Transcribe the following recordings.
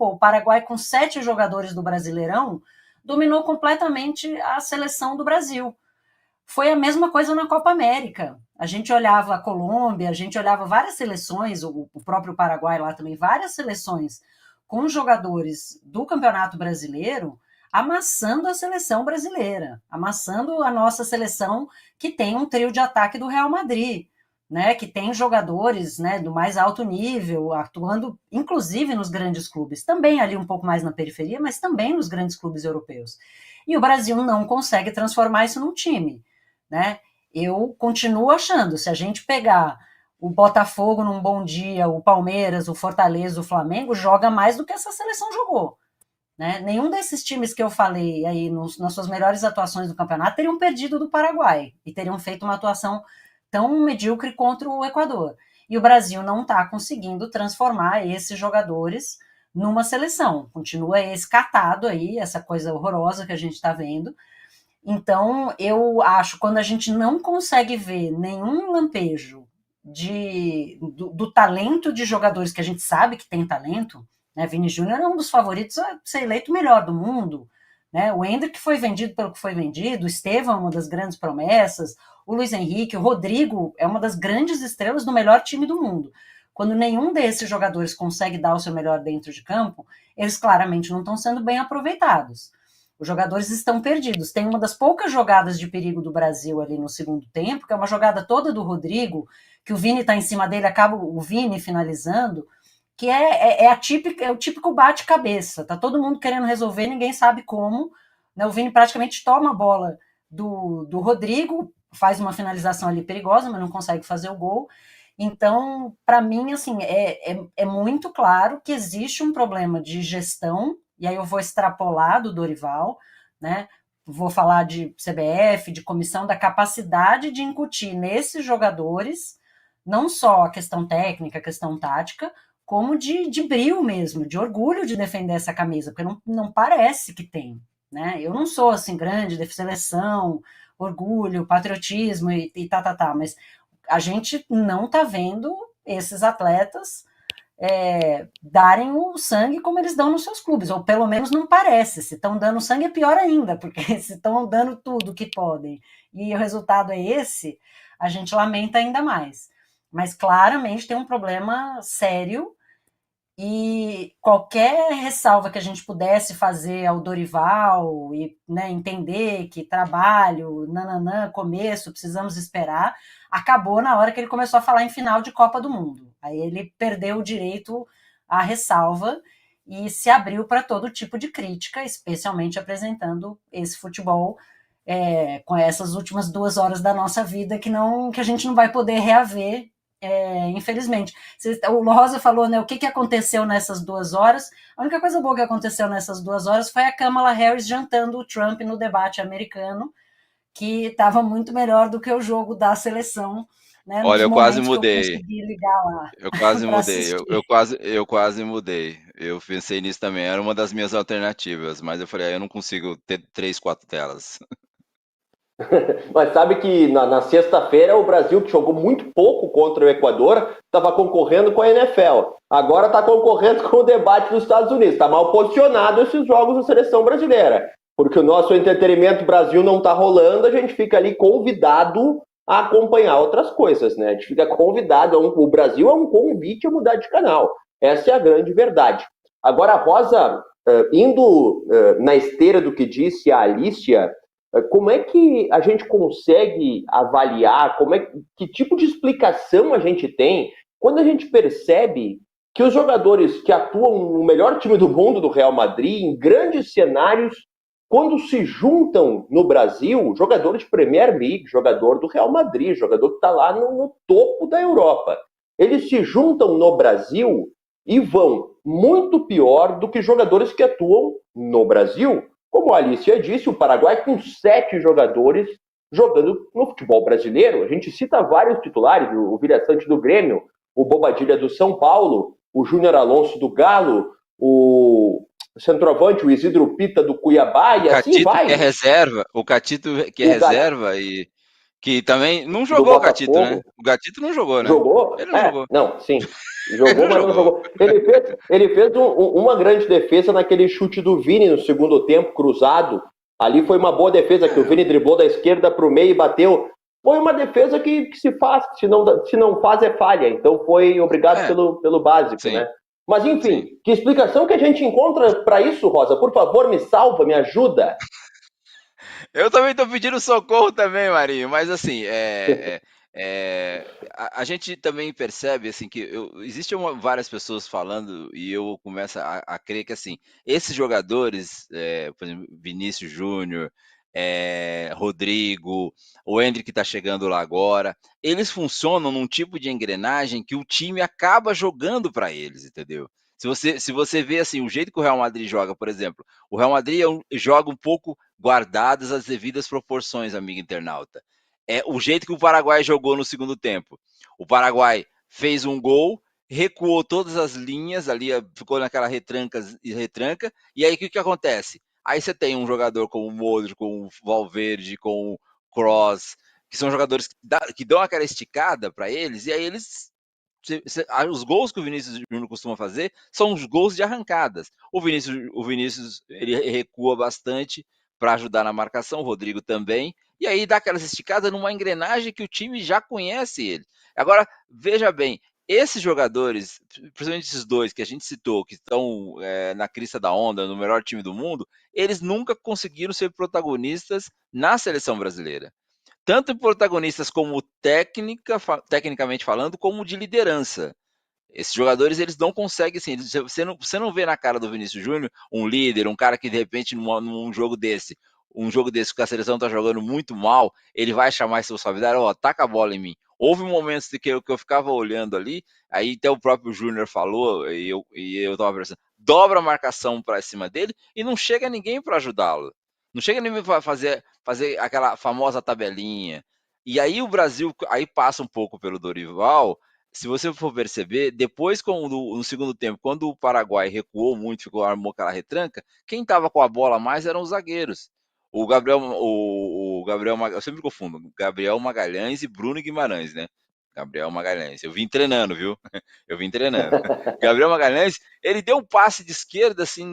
Pô, o Paraguai, com 7 jogadores do Brasileirão, dominou completamente a seleção do Brasil. Foi a mesma coisa na Copa América. A gente olhava a Colômbia, a gente olhava várias seleções, o próprio Paraguai lá também, várias seleções com jogadores do Campeonato Brasileiro amassando a seleção brasileira, amassando a nossa seleção que tem um trio de ataque do Real Madrid, né, que tem jogadores, né, do mais alto nível, atuando inclusive nos grandes clubes, também ali um pouco mais na periferia, mas também nos grandes clubes europeus. E o Brasil não consegue transformar isso num time, né? Eu continuo achando, se a gente pegar o Botafogo num bom dia, o Palmeiras, o Fortaleza, o Flamengo, joga mais do que essa seleção jogou. Né? Nenhum desses times que eu falei aí nas suas melhores atuações do campeonato teriam perdido do Paraguai e teriam feito uma atuação tão medíocre contra o Equador. E o Brasil não está conseguindo transformar esses jogadores numa seleção. Continua esse catado aí, essa coisa horrorosa que a gente está vendo. Então, eu acho, quando a gente não consegue ver nenhum lampejo do talento de jogadores que a gente sabe que tem talento, né? Vini Júnior é um dos favoritos a ser eleito o melhor do mundo, né? O Endrick foi vendido pelo que foi vendido, o Estevão é uma das grandes promessas, o Luiz Henrique, o Rodrigo é uma das grandes estrelas do melhor time do mundo. Quando nenhum desses jogadores consegue dar o seu melhor dentro de campo, eles claramente não estão sendo bem aproveitados. Os jogadores estão perdidos. Tem uma das poucas jogadas de perigo do Brasil ali no segundo tempo, que é uma jogada toda do Rodrigo, que o Vini está em cima dele, acaba o Vini finalizando, que é o típico bate-cabeça. Tá todo mundo querendo resolver, ninguém sabe como. Né? O Vini praticamente toma a bola do Rodrigo, faz uma finalização ali perigosa, mas não consegue fazer o gol. Então, para mim, assim, é muito claro que existe um problema de gestão, e aí eu vou extrapolar do Dorival, né? Vou falar de CBF, de comissão, da capacidade de incutir nesses jogadores não só a questão técnica, a questão tática, como de brio mesmo, de orgulho de defender essa camisa, porque não parece que tem. Né? Eu não sou assim grande de seleção, orgulho, patriotismo mas a gente não está vendo esses atletas darem o sangue como eles dão nos seus clubes, ou pelo menos não parece. Se estão dando sangue é pior ainda, porque se estão dando tudo que podem e o resultado é esse, a gente lamenta ainda mais. Mas claramente tem um problema sério e qualquer ressalva que a gente pudesse fazer ao Dorival e, né, entender que trabalho, nananã, começo, precisamos esperar, acabou na hora que ele começou a falar em final de Copa do Mundo. Aí ele perdeu o direito à ressalva e se abriu para todo tipo de crítica, especialmente apresentando esse futebol com essas últimas 2 horas da nossa vida que a gente não vai poder reaver, infelizmente. O Rosa falou, né, o que aconteceu nessas 2 horas. A única coisa boa que aconteceu nessas 2 horas foi a Kamala Harris jantando o Trump no debate americano, que estava muito melhor do que o jogo da seleção, né, Olha, nos eu quase momentos que eu mudei. consegui ligar lá Eu quase para mudei. assistir. Eu quase mudei. Eu pensei nisso também. Era uma das minhas alternativas, mas eu falei, eu não consigo ter 3, 4 telas. Mas sabe que na sexta-feira o Brasil, que jogou muito pouco contra o Equador, estava concorrendo com a NFL. Agora está concorrendo com o debate dos Estados Unidos. Está mal posicionado esses jogos da seleção brasileira. Porque o nosso entretenimento Brasil não está rolando, a gente fica ali convidado a acompanhar outras coisas, né? A gente fica convidado, o Brasil é um convite a mudar de canal. Essa é a grande verdade. Agora, Rosa, indo na esteira do que disse a Alicia, como é que a gente consegue avaliar, que tipo de explicação a gente tem quando a gente percebe que os jogadores que atuam no melhor time do mundo, do Real Madrid, em grandes cenários, quando se juntam no Brasil, jogador de Premier League, jogador do Real Madrid, jogador que está lá no topo da Europa, eles se juntam no Brasil e vão muito pior do que jogadores que atuam no Brasil. Como a Alicia disse, o Paraguai com 7 jogadores jogando no futebol brasileiro. A gente cita vários titulares, o Virassante do Grêmio, o Bobadilha do São Paulo, o Júnior Alonso do Galo, o centroavante, o Isidro Pita do Cuiabá, e assim vai. O Catito que é reserva Que também não do jogou o Gatito, né? Botafogo. O Gatito não jogou, né? Jogou? Ele não jogou. Não, sim. Ele Jogou, não mas não jogou. jogou. Ele fez uma grande defesa naquele chute do Vini no segundo tempo, cruzado. Ali foi uma boa defesa, que o Vini driblou da esquerda para o meio e bateu. Foi uma defesa que se faz, se não faz é falha. Então foi obrigado pelo básico, sim, né? Mas enfim, sim. que explicação que a gente encontra para isso, Rosa? Por favor, me salva, me ajuda. Eu também tô pedindo socorro também, Marinho, mas assim, a gente também percebe assim que existem várias pessoas falando e eu começo a crer que assim, esses jogadores, por exemplo, Vinícius Júnior, Rodrigo, o Endrick que tá chegando lá agora, eles funcionam num tipo de engrenagem que o time acaba jogando para eles, entendeu? Se você vê assim, o jeito que o Real Madrid joga, por exemplo, o Real Madrid joga um pouco guardadas as devidas proporções, amigo internauta. É o jeito que o Paraguai jogou no segundo tempo. O Paraguai fez um gol, recuou todas as linhas ali, ficou naquela retranca, e aí o que acontece? Aí você tem um jogador como o Modric, com o Valverde, com o Kroos, que são jogadores que dão aquela esticada para eles, e aí eles os gols que o Vinícius Júnior costuma fazer são os gols de arrancadas. O Vinícius ele recua bastante para ajudar na marcação, o Rodrigo também, e aí dá aquelas esticadas numa engrenagem que o time já conhece ele. Agora, veja bem, esses jogadores, principalmente esses dois que a gente citou, que estão na crista da onda, no melhor time do mundo, eles nunca conseguiram ser protagonistas na seleção brasileira. Tanto protagonistas como tecnicamente falando, como de liderança. Esses jogadores, eles não conseguem, assim, você não vê na cara do Vinícius Júnior um líder, um cara que de repente num jogo desse que a seleção tá jogando muito mal, ele vai chamar esse responsabilidade, taca a bola em mim. Houve momentos que eu ficava olhando ali, aí até o próprio Júnior falou, e eu tava pensando, dobra a marcação para cima dele e não chega ninguém para ajudá-lo. Não chega ninguém para fazer aquela famosa tabelinha. E aí o Brasil, aí passa um pouco pelo Dorival. Se você for perceber, depois no segundo tempo, quando o Paraguai recuou muito, armou aquela retranca, quem estava com a bola mais eram os zagueiros. O Gabriel, eu sempre confundo, Gabriel Magalhães e Bruno Guimarães, né? Gabriel Magalhães. Eu vim treinando, viu? Eu vim treinando. Gabriel Magalhães, ele deu um passe de esquerda assim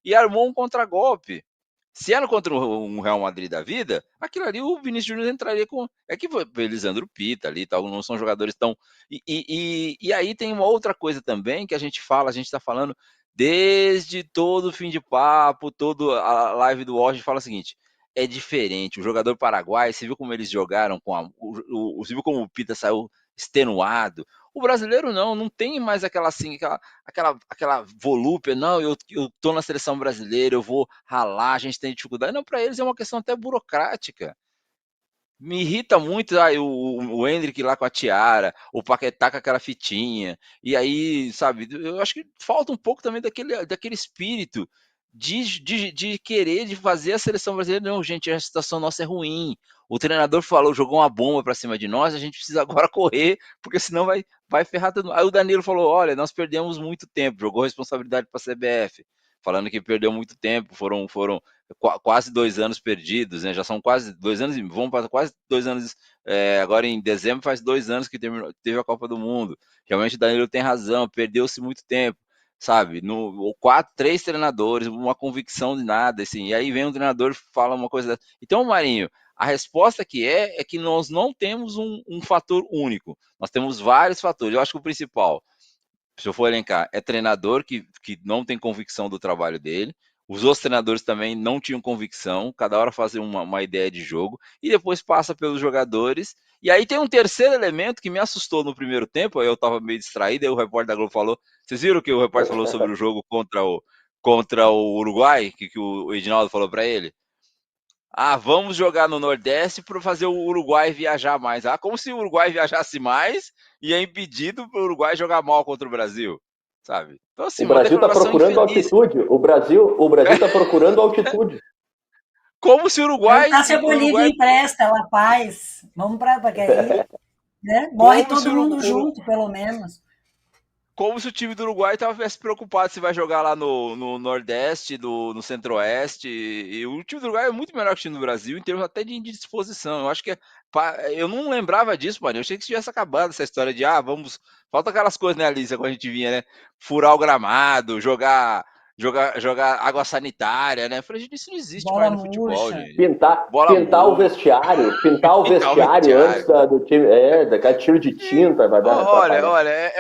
e armou um contragolpe. Se era contra um Real Madrid da vida, aquilo ali o Vinícius Júnior entraria com. É que foi Elisandro Pita ali, tal, não são jogadores tão. E aí tem uma outra coisa também que a gente está falando desde todo o fim de papo, toda a live do Washington fala o seguinte: é diferente. O jogador paraguai, você viu como eles jogaram você viu como o Pita saiu extenuado. O brasileiro não tem mais aquela volúpia, não, eu tô na seleção brasileira, eu vou ralar, a gente tem dificuldade. Não, para eles é uma questão até burocrática. Me irrita muito o Endrick lá com a tiara, o Paquetá com aquela fitinha, e aí, sabe, eu acho que falta um pouco também daquele espírito de querer, de fazer a seleção brasileira. Não, gente, a situação nossa é ruim. O treinador falou, jogou uma bomba para cima de nós, a gente precisa agora correr, porque senão vai ferrar tudo. Aí o Danilo falou, olha, nós perdemos muito tempo, jogou responsabilidade para a CBF, falando que perdeu muito tempo, foram quase 2 anos perdidos, né? Já são quase 2 anos, vão para quase 2 anos. Agora em dezembro faz 2 anos que teve a Copa do Mundo. Realmente o Danilo tem razão, perdeu-se muito tempo, sabe? Três treinadores, uma convicção de nada, assim. E aí vem um treinador e fala uma coisa. Então, Marinho, a resposta é que nós não temos um fator único. Nós temos vários fatores. Eu acho que o principal, se eu for elencar, é treinador que não tem convicção do trabalho dele. Os outros treinadores também não tinham convicção, cada hora fazem uma ideia de jogo, e depois passa pelos jogadores. E aí tem um terceiro elemento que me assustou no primeiro tempo, aí eu estava meio distraído, aí o repórter da Globo falou, vocês viram o que o repórter falou sobre o jogo contra o Uruguai, que o Edinaldo falou para ele? Vamos jogar no Nordeste para fazer o Uruguai viajar mais. Como se o Uruguai viajasse mais e é impedido para o Uruguai jogar mal contra o Brasil, sabe? Então, assim, O uma Brasil está declaração procurando infeliz. altitude. O Brasil está procurando altitude. Como se o Uruguai... Perguntar se a Bolívia empresta, ela faz. Vamos para que aí, né? Morre todo mundo junto, pelo menos. como se o time do Uruguai tivesse preocupado se vai jogar lá no Nordeste, no Centro-Oeste. E o time do Uruguai é muito melhor que o time do Brasil, em termos até de disposição. Eu acho que eu não lembrava disso, mano. Eu achei que tivesse acabado essa história de vamos. Falta aquelas coisas, né, Alicia, quando a gente vinha, né? Furar o gramado, jogar água sanitária, né? Eu falei, gente, isso não existe mais Bola no futebol, murcha. gente. Pintar Bola o vestiário, pintar o Pintar o vestiário antes vestiário. do time, daquele tiro de tinta, vai dar Olha, atrapalhar.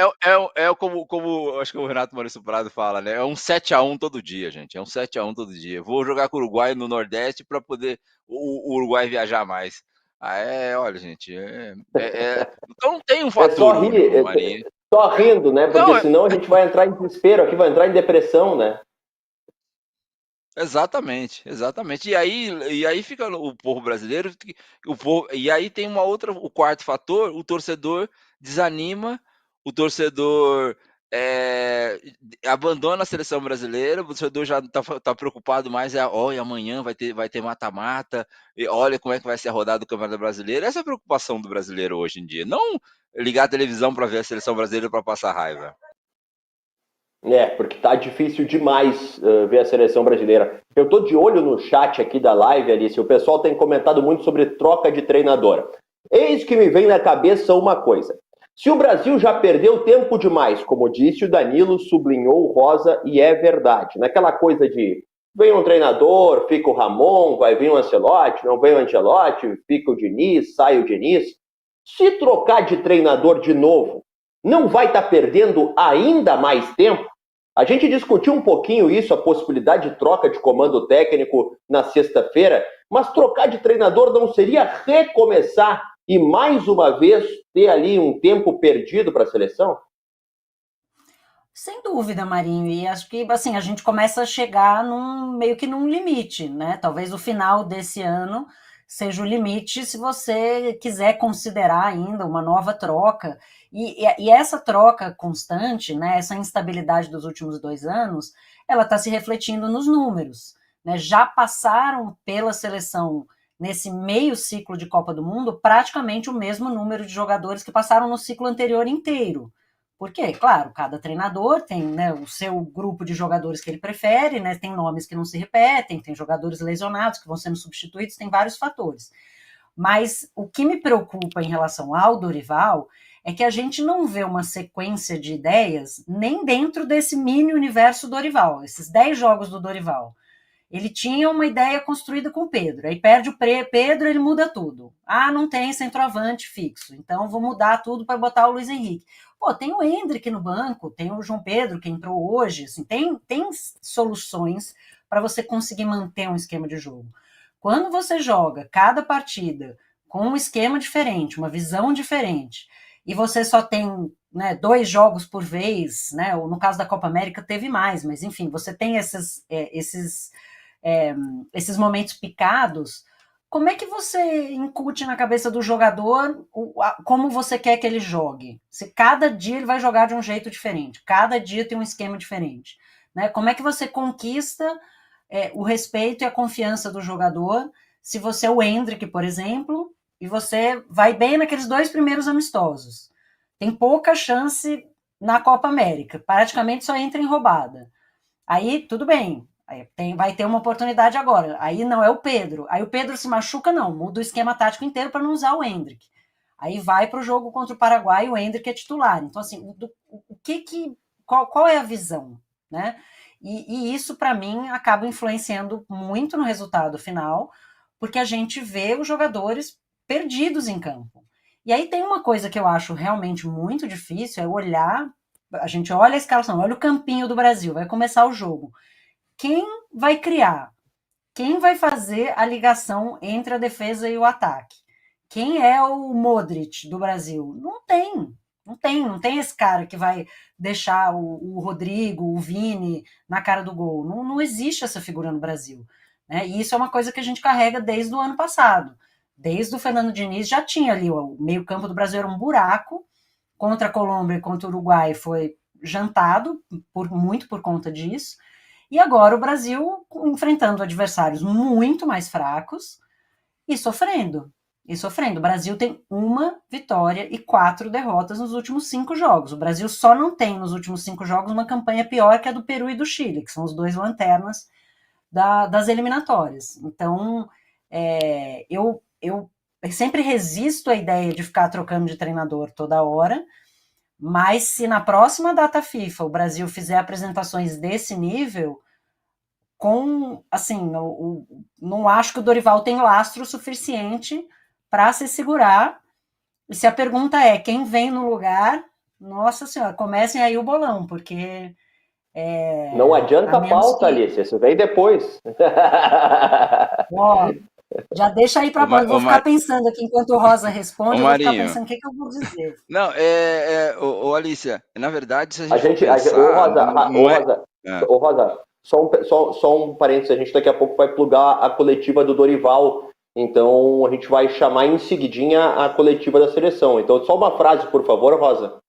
é como acho que o Renato Maurício Prado fala, né? É um 7-1 todo dia, gente. É um 7-1 todo dia. Vou jogar com o Uruguai no Nordeste para poder o Uruguai viajar mais. Olha, gente, então não tem um É só fator rir, único, Marinho. só rindo, né? Porque Não, senão a gente vai entrar em desespero aqui, vai entrar em depressão, né? exatamente, exatamente. E aí fica o povo brasileiro, e aí tem o quarto fator, o torcedor desanima, o torcedor abandona a seleção brasileira, o torcedor já tá preocupado mais, olha, amanhã vai ter mata-mata, e olha como é que vai ser a rodada do Campeonato Brasileiro. Essa é a preocupação do brasileiro hoje em dia, não ligar a televisão para ver a seleção brasileira para passar raiva. Porque tá difícil demais ver a seleção brasileira. Eu tô de olho no chat aqui da live, Alice. O pessoal tem comentado muito sobre troca de treinador. Eis que me vem na cabeça uma coisa. Se o Brasil já perdeu tempo demais, como disse o Danilo, sublinhou o Rosa, e é verdade. Naquela coisa de vem um treinador, fica o Ramon, vai vir o Ancelotti, não vem o Ancelotti, fica o Diniz, sai o Diniz. Se trocar de treinador de novo, não vai estar perdendo ainda mais tempo? A gente discutiu um pouquinho isso, a possibilidade de troca de comando técnico na sexta-feira, mas trocar de treinador não seria recomeçar e mais uma vez ter ali um tempo perdido para a seleção? Sem dúvida, Marinho, e acho que assim, a gente começa a chegar meio que num limite, né? Talvez o final desse ano seja o limite se você quiser considerar ainda uma nova troca. E essa troca constante, né, essa instabilidade dos últimos 2 anos, ela está se refletindo nos números. Né? Já passaram pela seleção nesse meio ciclo de Copa do Mundo praticamente o mesmo número de jogadores que passaram no ciclo anterior inteiro. Porque, claro, cada treinador tem, né, o seu grupo de jogadores que ele prefere, né, tem nomes que não se repetem, tem jogadores lesionados que vão sendo substituídos, tem vários fatores. Mas o que me preocupa em relação ao Dorival é que a gente não vê uma sequência de ideias nem dentro desse mini universo Dorival, esses 10 jogos do Dorival. Ele tinha uma ideia construída com o Pedro, aí perde o Pedro, ele muda tudo. Não tem centroavante fixo, então vou mudar tudo para botar o Luiz Henrique. Pô, tem o Endrick no banco, tem o João Pedro que entrou hoje, assim, tem soluções para você conseguir manter um esquema de jogo. Quando você joga cada partida com um esquema diferente, uma visão diferente, e você só tem, né, 2 jogos por vez, né, ou no caso da Copa América teve mais, mas enfim, você tem esses momentos picados, como é que você incute na cabeça do jogador como você quer que ele jogue? Se cada dia ele vai jogar de um jeito diferente, cada dia tem um esquema diferente. Né? Como é que você conquista o respeito e a confiança do jogador se você é o Endrick, por exemplo, e você vai bem naqueles 2 primeiros amistosos? Tem pouca chance na Copa América, praticamente só entra em roubada. Aí, tudo bem, vai ter uma oportunidade agora. Aí não é o Pedro. Aí o Pedro se machuca, não. Muda o esquema tático inteiro para não usar o Endrick. Aí vai para o jogo contra o Paraguai e o Endrick é titular. Então, assim, qual é a visão? Né? E isso, para mim, acaba influenciando muito no resultado final, porque a gente vê os jogadores perdidos em campo. E aí tem uma coisa que eu acho realmente muito difícil, é olhar, a gente olha a escalação, olha o campinho do Brasil, vai começar o jogo. Quem vai criar? Quem vai fazer a ligação entre a defesa e o ataque? Quem é o Modric do Brasil? Não tem esse cara que vai deixar o Rodrigo, o Vini na cara do gol. Não existe essa figura no Brasil. Né? E isso é uma coisa que a gente carrega desde o ano passado. Desde o Fernando Diniz já tinha ali, o meio campo do Brasil era um buraco, contra a Colômbia e contra o Uruguai foi jantado, muito por conta disso. E agora o Brasil enfrentando adversários muito mais fracos e sofrendo. e sofrendo. O Brasil tem 1 vitória e 4 derrotas nos últimos 5 jogos. O Brasil só não tem, nos últimos 5 jogos, uma campanha pior que a do Peru e do Chile, que são os 2 lanternas das eliminatórias. Então, eu sempre resisto à ideia de ficar trocando de treinador toda hora, mas se na próxima data FIFA o Brasil fizer apresentações desse nível, não acho que o Dorival tem lastro suficiente para se segurar. E se a pergunta é quem vem no lugar, nossa senhora, comecem aí o bolão, porque... não adianta a pauta, Alice, isso vem depois. Ó, já deixa aí para baixo, vou ficar pensando aqui enquanto o Rosa responde, eu vou ficar pensando o que eu vou dizer. Não, Alicia, na verdade, se a gente for pensar... Rosa, só um parênteses, a gente daqui a pouco vai plugar a coletiva do Dorival, então a gente vai chamar em seguidinha a coletiva da seleção. Então, só uma frase, por favor, Rosa,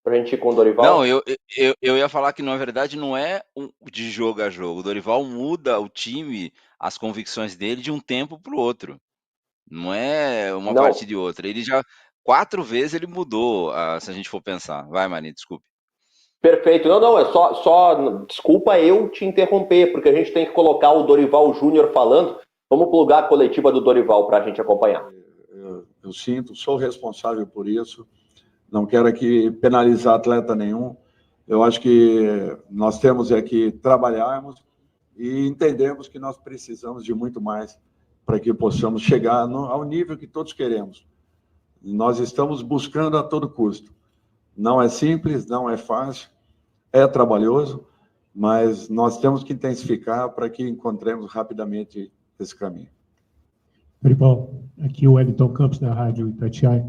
pra gente ir com o Dorival. Não, eu ia falar que, na verdade, não é de jogo a jogo. O Dorival muda o time, as convicções dele, de um tempo para o outro. Não é uma partida e outra. Ele já 4 vezes ele mudou, se a gente for pensar. Vai, Marinho, desculpe. Perfeito. Não, é só desculpa eu te interromper, porque a gente tem que colocar o Dorival Júnior falando. Vamos plugar a coletiva do Dorival para a gente acompanhar. Eu sinto, sou responsável por isso. Não quero aqui penalizar atleta nenhum. Eu acho que nós temos que trabalharmos e entendemos que nós precisamos de muito mais para que possamos chegar ao nível que todos queremos. Nós estamos buscando a todo custo. Não é simples, não é fácil, é trabalhoso, mas nós temos que intensificar para que encontremos rapidamente esse caminho. Dorival, aqui o Wellington Campos, da Rádio Itatiaia.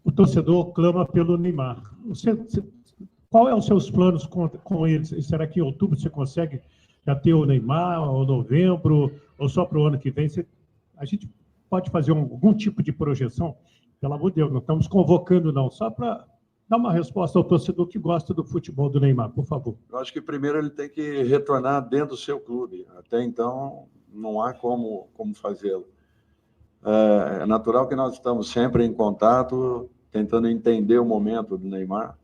O torcedor clama pelo Neymar. Qual é os seus planos com ele? Será que em outubro você consegue já ter o Neymar, ou novembro, ou só para o ano que vem? A gente pode fazer algum tipo de projeção? Pelo amor de Deus, não estamos convocando, não, só para dar uma resposta ao torcedor que gosta do futebol do Neymar, por favor. Eu acho que primeiro ele tem que retornar dentro do seu clube. Até então, não há como fazê-lo. É natural que nós estamos sempre em contato, tentando entender o momento do Neymar,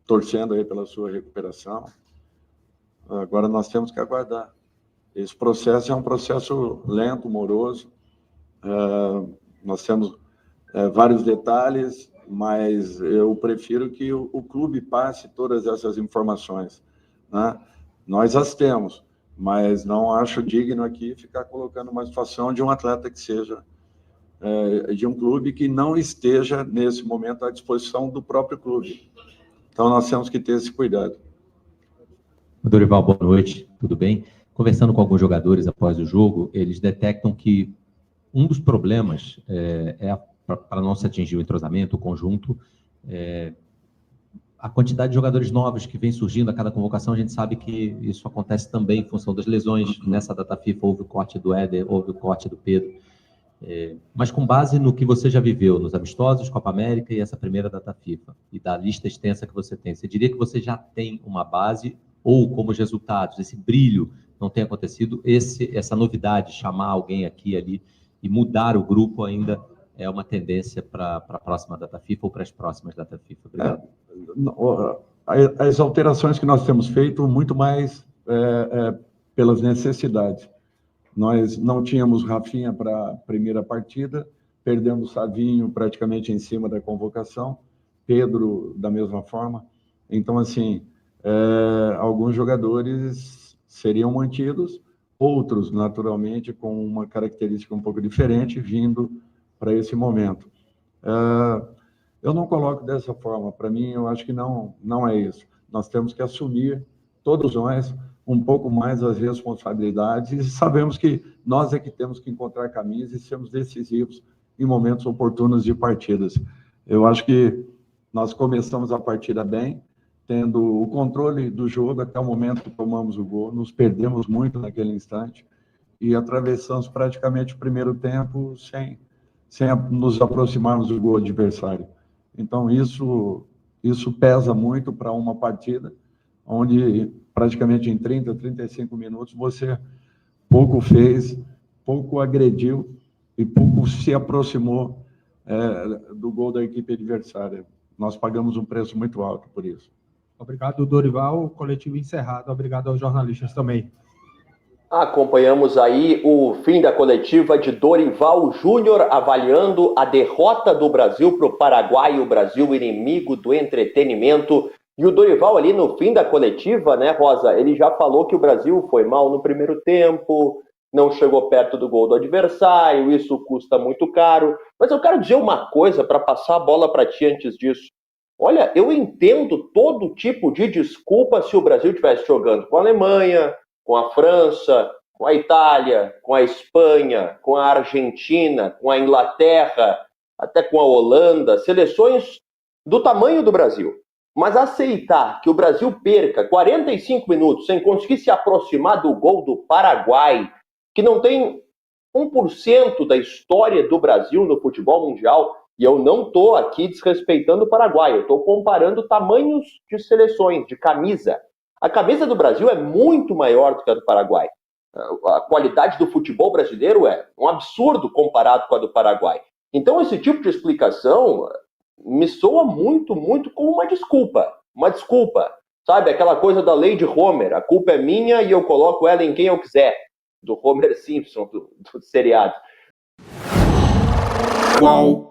torcendo aí pela sua recuperação. Agora nós temos que aguardar. Esse processo é um processo lento, moroso. Nós temos vários detalhes, mas eu prefiro que o clube passe todas essas informações, né? Nós as temos, mas não acho digno aqui ficar colocando uma situação de um atleta que seja de um clube que não esteja, nesse momento, à disposição do próprio clube. Então, nós temos que ter esse cuidado. Dorival, boa noite, tudo bem? Conversando com alguns jogadores após o jogo, eles detectam que um dos problemas para não se atingir o entrosamento, o conjunto, a quantidade de jogadores novos que vem surgindo a cada convocação. A gente sabe que isso acontece também em função das lesões. Nessa data FIFA houve o corte do Éder, houve o corte do Pedro. Mas com base no que você já viveu nos amistosos, Copa América e essa primeira data FIFA, e da lista extensa que você tem, você diria que você já tem uma base, ou como os resultados, esse brilho não tem acontecido, essa novidade, chamar alguém aqui e ali e mudar o grupo ainda é uma tendência para a próxima data FIFA ou para as próximas data FIFA? Obrigado. As alterações que nós temos feito, muito mais pelas necessidades. Nós não tínhamos Rafinha para a primeira partida, perdemos Savinho praticamente em cima da convocação, Pedro da mesma forma. Então, assim, alguns jogadores seriam mantidos, outros, naturalmente, com uma característica um pouco diferente, vindo para esse momento. Eu não coloco dessa forma. Para mim, eu acho que não é isso. Nós temos que assumir, todos nós, um pouco mais as responsabilidades, e sabemos que nós é que temos que encontrar caminhos e sermos decisivos em momentos oportunos de partidas. Eu acho que nós começamos a partida bem, tendo o controle do jogo até o momento que tomamos o gol, nos perdemos muito naquele instante e atravessamos praticamente o primeiro tempo sem nos aproximarmos do gol adversário. Então, isso pesa muito para uma partida onde praticamente em 30, 35 minutos você pouco fez, pouco agrediu e pouco se aproximou do gol da equipe adversária. Nós pagamos um preço muito alto por isso. Obrigado, Dorival. Coletivo encerrado. Obrigado aos jornalistas também. Acompanhamos aí o fim da coletiva de Dorival Júnior, avaliando a derrota do Brasil para o Paraguai, o Brasil inimigo do entretenimento. E o Dorival ali no fim da coletiva, né, Rosa, ele já falou que o Brasil foi mal no primeiro tempo, não chegou perto do gol do adversário, isso custa muito caro. Mas eu quero dizer uma coisa para passar a bola para ti antes disso. Olha, eu entendo todo tipo de desculpa se o Brasil estivesse jogando com a Alemanha, com a França, com a Itália, com a Espanha, com a Argentina, com a Inglaterra, até com a Holanda, seleções do tamanho do Brasil. Mas aceitar que o Brasil perca 45 minutos sem conseguir se aproximar do gol do Paraguai, que não tem 1% da história do Brasil no futebol mundial, e eu não estou aqui desrespeitando o Paraguai, eu estou comparando tamanhos de seleções, de camisa. A camisa do Brasil é muito maior do que a do Paraguai. A qualidade do futebol brasileiro é um absurdo comparado com a do Paraguai. Então esse tipo de explicação me soa muito, muito como uma desculpa. Uma desculpa. Sabe, aquela coisa da lei de Homer, a culpa é minha e eu coloco ela em quem eu quiser. Do Homer Simpson, do seriado. Qual